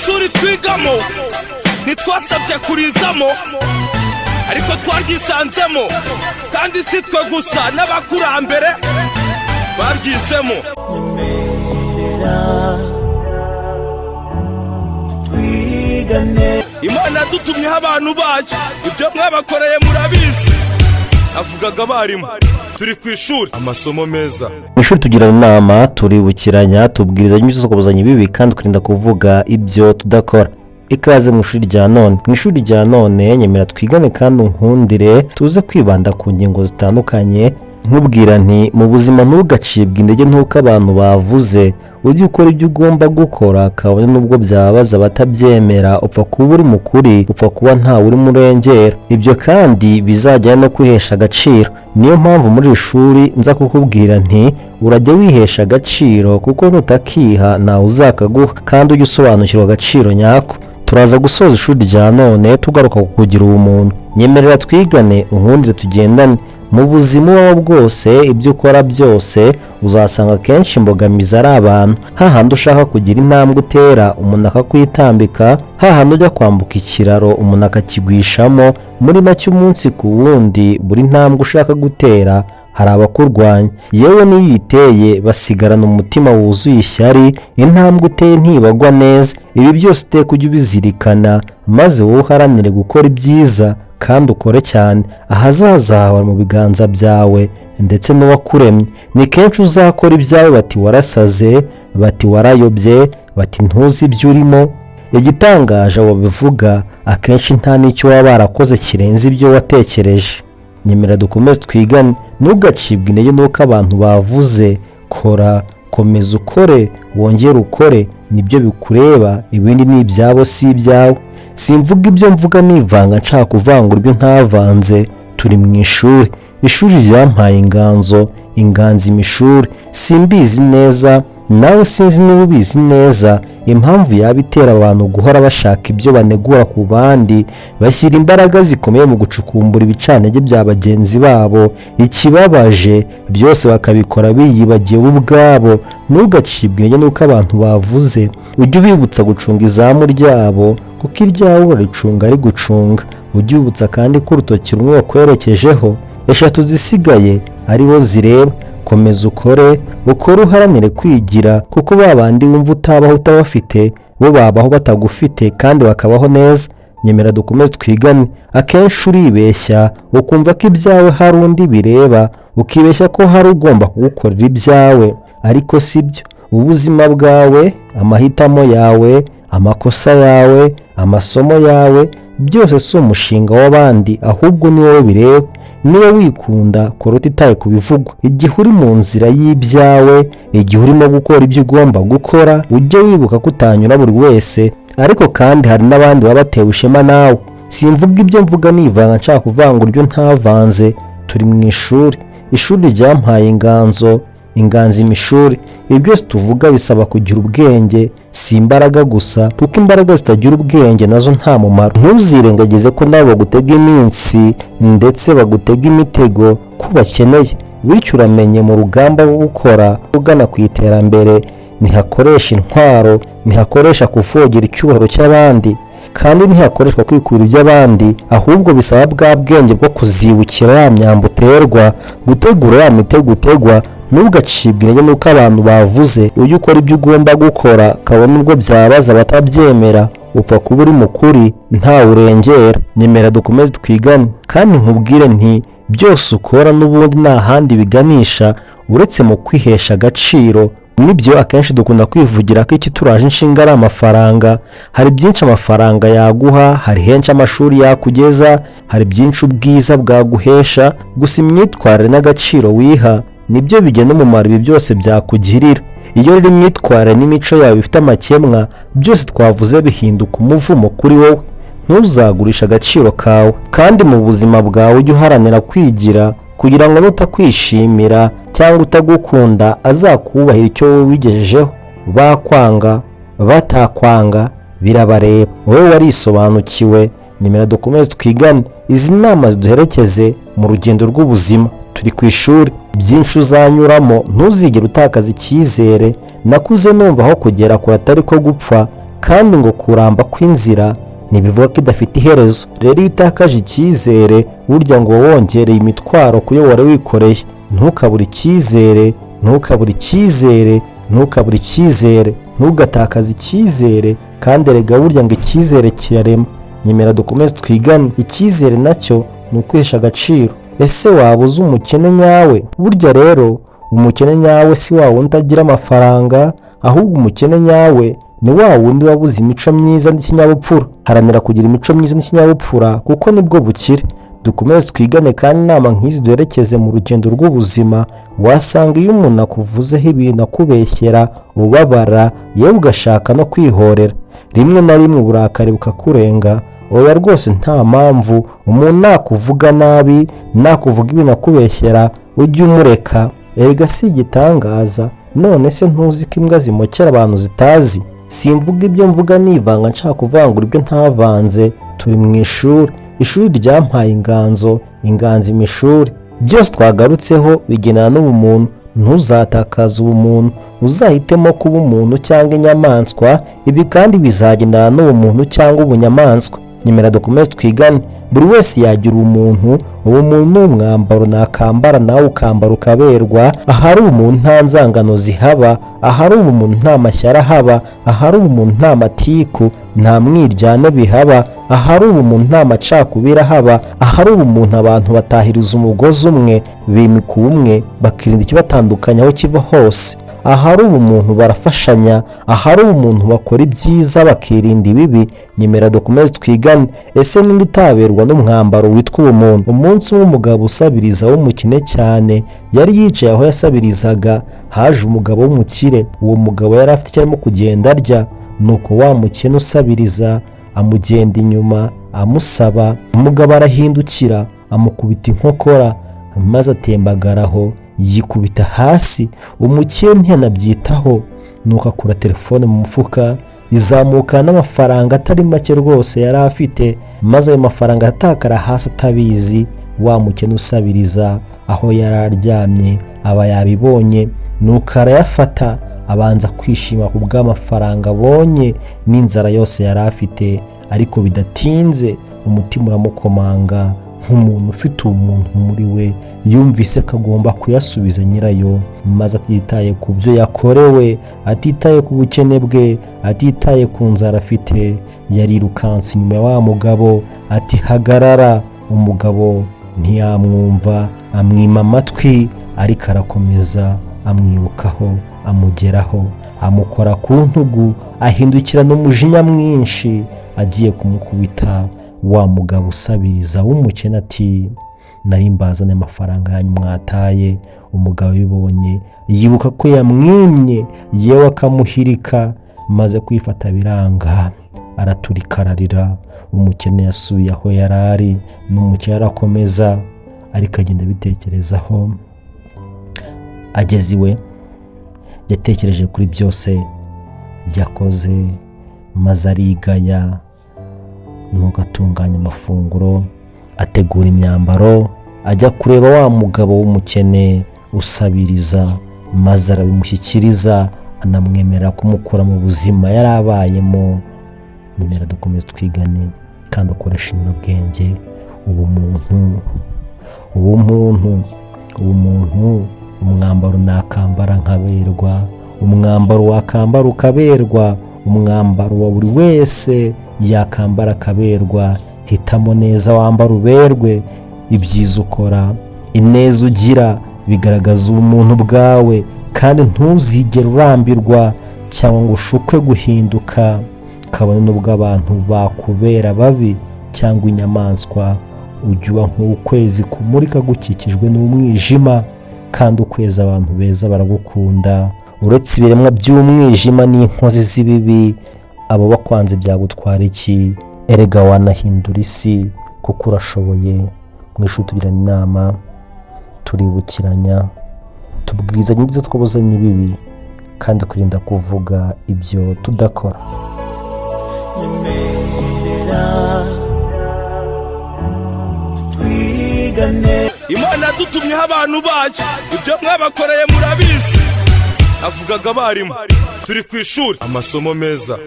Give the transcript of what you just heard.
ishuri twigamo ntitwasabye kurizamo ariko twaryisanzemo kandi si twe gusa n'abakurambere baryizemo. Imana yadutumyeho abantu bacu, ibyo mwabakoreye murabizi. Avugaga abarimu turi ku ishuri amasomo meza. Ishuri tugira inama, turibukiranya, tubwiriza nyinshi kubuzanya ibibi kandi kurinda kuvuga ibyo tudakora. Ikaze mu ishuri rya none. Mu ishuri rya none nyemera twigane kandi unkundire tuze kwibanda ku ngingo zitandukanye. Nkubwira nti mu buzima ntugacibwe intege ntuko abantu bavuze, ujye ukora ibyo ugomba gukora kabone nubwo byababaza batabyemera, upfa kuba uri mukuri, upfa kuba ntawe uri murengera. Ibyo kandi bizajyana no kwihesha agaciro. Niyo mpamvu muri iri shuri nza kukubwira nti urajya wihesha agaciro kuko nutakiha nawe uzakaguha kandi ujye usobanukirwa agaciro nyako. Turaza gusoza ishuri rya none tugaruka ku kugira ubumuntu. Nyemerera twigane unkundire tugendane. Mu buzima wawe bwose ibyo ukora byose uzasanga kenshi imbogamizi ari abantu. Hahandi ushaka kugira intambwe utera umuntu akakwitambika, hahandi ujya kwambuka ikiraro umuntu akakigwishamo. Muri make umunsi ku wundi buri ntambwe ushaka gutera hari abakurwanya, yewe n'iyo uyiteye basigarana umutima wuzuye ishyari. Intambwe uteye ntibagwa neza. Ibi byose uteka ujye ubizirikana maze wowe uharanire gukora ibyiza kandi ukore cyane. Ahazaza hawe mu biganza byawe ndetse n'uwakuremye. Ni kenshi uzakora ibyawe bati warasaze, bati warayobye, bati ntuzi ibyo urimo. Igitangaje abo bivuga akenshi nta n'icyo waba barakoze kirenze ibyo watekereje. Nyemera dukomeze twigane, ntugacibwe intege nuko abantu bavuze. Kora, komeza ukore, wongere ukore, nibyo bikureba, ibindi ni ibyabo si ibyawe. Simvuga ibyo mvuga nivanga nshaka kuvangura ibyo ntavanze. Turi mu ishuri, ishuri ryampaye inganzo, inganzi imishuri. Simbizi neza, nawe sinzi niba ubizi neza impamvu yaba itera abantu guhora bashaka ibyo banegura ku bandi, bashyira imbaraga zikomeye mu gucukumbura ibicantege bya bagenzi babo. Ikibabaje byose bakabikora biyibagiye bo ubwabo. Ntugacibwe intege nuko abantu bavuze, ujye ubibutsa gucunga izamu ryabo kuko iryawe uraricunga ari gucunga. Ujye ubibutsa kandi ko urutoki rumwe wakwerekejeho eshatu zisigaye ariho zireba. Komeza ukore, ukore uharanire kwigira kuko babandi wumva utabaho utabafite bo babaho batagufite kandi bakabaho neza. Nyemera dukomeze twigane. Akenshi uribeshya ukumva ko ibyawe hari undi bireba, ukibeshya ko hari ugomba kugukorera ibyawe ariko sibyo. Ubuzima bwawe, amahitamo yawe, amakosa yawe, amasomo yawe byose si umushinga w'abandi ahubwo ni wowe bireba. Niba wikunda kora utitaye ku bivugwa. Igihe uri mu nzira y'ibyawe, igihe urimo gukora ibyo ugomba gukora, ujye wibuka ko utanyura buri wese ariko kandi hari n'abandi baba batewe ishema nawe. Simvuga ibyo mvuga nivanga nshaka kuvangura ibyo ntavanze. Turi mu ishuri, ishuri ryampaye inganzo, inganzi imishuri. Ibi byose tuvuga bisaba kugira ubwenge, si imbaraga gusa kuko imbaraga zitagira ubwenge nazo nta mumaro. Ntuzirengagize ko nabo bagutega iminsi ndetse bagutega imitego ko bakeneye. Bityo uramenye mu rugamba rwo gukora ugana ku iterambere ntihakoresha intwaro, ntihakoresha kuvogera icyubahiro cy'abandi kandi ntihakoreshwa kwikura iby'abandi, ahubwo bisaba bwa bwenge bwo kuzibukira ya myambo uterwa, gutegura ya mitego utegwa. Ntugacibwe intege nuko abantu bavuze, ujye ukora ibyo ugomba gukora kabone ubwo byabaza batabyemera, upfa kuba uri mukuri ntawe urengera. Nyemera dukomeze twigane kandi nkubwire nti byose ukora n'ubundi nta handi biganisha uretse mu kwihesha agaciro. Nibyo akenshi dukunda kwivugira ko iki turaje inshinga ari amafaranga. Hari byinshi amafaranga yaguha, hari henshi amashuri yakugeza, hari byinshi ubwiza bwaguhesha, gusa imyitwarire n'agaciro wiha nibyo bigena umumaro ibi byose byakugirira. Iyo rero imyitwarire n'imico yawe bifite amakemwa, byose twavuze bihinduka umuvumo kuri wowe. Ntuzagurisha agaciro kawe kandi mu buzima bwawe ujye uharanira kwigira kugira ngo nutakwishimira cyangwa utagukunda azakubahira icyo wowe wigejejeho. Bakwanga batakwanga birabareba, wowe warisobanukiwe. Nyemera dukomeze twigane, izi nama ziduherekeze mu rugendo rw'ubuzima. Turi ku ishuri, byinshi uzanyuramo, ntuzigere utakaza icyizere. Nakuze numva aho kugera kure atari ko gupfa kandi ngo kuramba kw'inzira ntibivuga ko idafite iherezo. Rero iyo utakaje icyizere burya ngo wongereye imitwaro kuyo wari wikoreye. Ntukabure icyizere, ntukabure icyizere, ntukabure icyizere, ntugatakaze icyizere, kandi erega burya ngo icyizere kirarema. Nyemera dukomeze twigane. Icyizere nacyo ni ukwihesha agaciro. Ese waba uzi umukene nyawe? Burya rero umukene nyawe si wa wundi utagira amafaranga, ahubwo umukene nyawe ni wa wundi wabuze imico myiza n'ikinyabupfura. Haranira kugira imico myiza n'ikinyabupfura kuko nibwo bukire. Dukomeze twigane kandi inama nk'izi duherekeze mu rugendo rw'ubuzima. Wasanga iyo umuntu akuvuzeho ibintu akubeshyera ubabara, yewe ugashaka no kwihorera. Rimwe na rimwe uburakari bukakurenga. Oya rwose nta mpamvu. Umuntu nakuvuga nabi, nakuvuga ibintu akubeshyera, ujye umureka. Erega si igitangaza. None se ntuzi ko imbwa zimokera abantu zitazi? Simvuga ibyo mvuga nivanga nshaka kuvangura ibyo ntavanze. Turi mu ishuri. Ishuri ryampaye inganzo imishuri. Byose twagarutseho bigenana n'ubumuntu. Ntuzatakaze ubumuntu. Uzahitemo kuba umuntu cyangwa inyamaswa. Ibi kandi bizagendana n'ubumuntu cyangwa ubunyamaswa. Nyemera dukomeze twigane. Buri wese yagira umuntu. Ubumuntu ni umwambaro nakambara nawe ukambara ukaberwa. Ahari umuntu nta nzangano zihaba. Ahari umuntu nta mashyara ahaba. Ahari umuntu nta matiku, nta mwiryane bihaba. Ahari umuntu nta macakubiri ahaba. Ahari umuntu abantu batahiriza umugozi umwe, bimika umwe, bakirinda ikibatandukanya aho kiva hose. Ahari umuntu barafashanya. Ahari umuntu bakora ibyiza bakirinda ibibi. Nyemera dukomeze twigane. Ese ninde utaberwa n'umwambaro witwa ubumuntu? Umunsi w'umugabo usabiriza w'umukene cyane yari yicaye aho yasabirizaga. Haje umugabo w'umukire. Uwo mugabo yari afite icyo arimo kugenda arya. Nuko wa mukene usabiriza amugenda inyuma amusaba. Umugabo arahindukira amukubita inkokora maze atembagaraho yikubita hasi. Umukene ntiyanabyitaho. Nuko akura telefone mu mufuka izamukana n'amafaranga atari make rwose yari afite, maze ayo mafaranga atakara hasi atabizi. Wa mukene usabiriza aho yari aryamye aba yabibonye. Nuko arayafata abanza kwishima ku bw'amafaranga abonye n'inzara yose yari afite. Ariko bidatinze umutima uramukomanga nk'umuntu ufite umuntu muri we. Yumvise ko agomba kuyasubiza nyirayo, maze atitaye ku byo yakorewe, atitaye ku bukene bwe, atitaye ku nzara afite, yarirukanse inyuma ya wa mugabo ati hagarara. Umugabo ntiyamwumva, amwima amatwi, ariko arakomeza amwirukaho, amugeraho, amukora ku ntugu, ahindukira n'umujinya mwinshi agiye kumukubita. Wa mugabo usabiriza w'umukene ati nari mbazane amafaranga yanyu mwataye. Umugabo bibonye yibuka ko yamwimye, yewe akamuhirika, maze kwifata biranga, araturika ararira. Umukene yasubiye aho yari ari. N'umukene arakomeza ariko agenda bitekerezaho. Ageze iwe yatekereje kuri byose yakoze, maze arigaya. Nuko atunganya amafunguro, ategura imyambaro, ajya kureba wa mugabo w'umukene usabiriza, maze arabimushyikiriza, anamwemerera kumukura mu buzima yari abayemo. Nyemera dukomeze twigane kandi ukoresha inyurabwenge. Ubumuntu umwambaro nakambara nkaberwa. Umwambaro wakambara ukaberwa. Umwambaro wa buri wese yakambara akaberwa. Hitamo neza wambara uberwe. Ibyiza ukora, ineza ugira bigaragaza ubumuntu bwawe, kandi ntuzigere urambirwa cyangwa ngo ushukwe guhinduka. Kabone n'ubwo abantu bakubera babi cyangwa inyamaswa, ujya uba nk'ukwezi kumurika gukikijwe n'umwijima, kandi ukwezi abantu beza baragukunda. Uretse ibiremwa by'umwijima n'inkozi z'ibibi, abo bakwanze byagutwara iki? Erega wanahindura isi kuko urashoboye. Mu ishuri tugirana inama, turibukiranya, tubwirizanya ibyiza twabuzanye ibibi, kandi kurinda kuvuga ibyo tudakora. Imana dutumyeho abantu bacu, ibyo mwabakoreye murabizi. Avugaga abarimu, turi ku ishuri, amasomo meza.